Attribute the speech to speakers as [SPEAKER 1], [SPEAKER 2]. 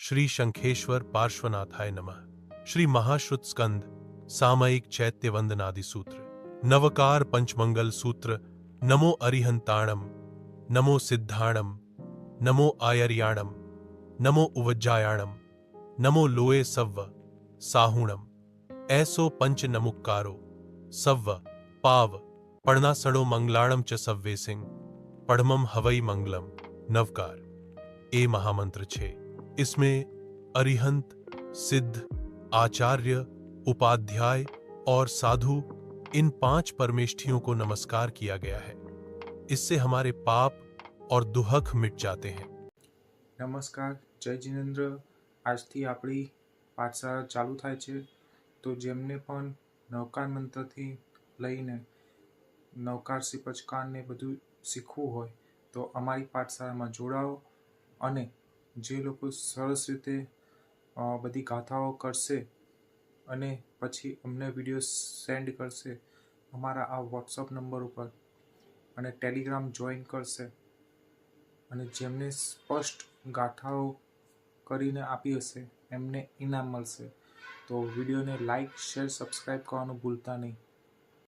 [SPEAKER 1] श्री शंखेश्वर पार्श्वनाथाय नमः। श्री महाश्रुत स्कंद सामयिक चैत्य वंदनादि सूत्र नवकार पंचमंगल सूत्र। नमो अरिहंताणम, नमो सिद्धाणम, नमो आयर्याणम, नमो उवज्जायाणम, नमो लोए सव्व साहुणम। ऐसो पंच नमुक्कारो सव्व पाव पढ़नासणो मंगलाणम च सव्वे सिंह पढ़मम हवई मंगलम। नवकार ए महामंत्र छे। इसमें अरिहंत, सिद्ध, आचार्य, उपाध्याय और साधु इन 5 परमेष्ठियों को नमस्कार किया गया है। इससे हमारे पाप और दुहक मिट जाते हैं।
[SPEAKER 2] नमस्कार, जय जिनेन्द्र। આજથી આપણી પાઠશાળા ચાલુ થાય છે, તો જેમને પણ નવકાર મંત્રથી લઈને નવકાર સિપચકારને બધું શીખવું હોય તો અમારી પાઠશાળામાં જોડાઓ અને જે લોકો સરસ રીતે બધી ગાથાઓ કરશે અને પછી અમને વિડીયો સેન્ડ કરશે અમારા આ વોટ્સઅપ નંબર ઉપર અને ટેલિગ્રામ જોઈન કરશે અને જેમને સ્પષ્ટ ગાથાઓ કરીને આપી હશે એમને ઇનામ મળશે। તો વિડીયોને લાઈક, શેર, સબસ્ક્રાઈબ કરવાનું ભૂલતા નહીં।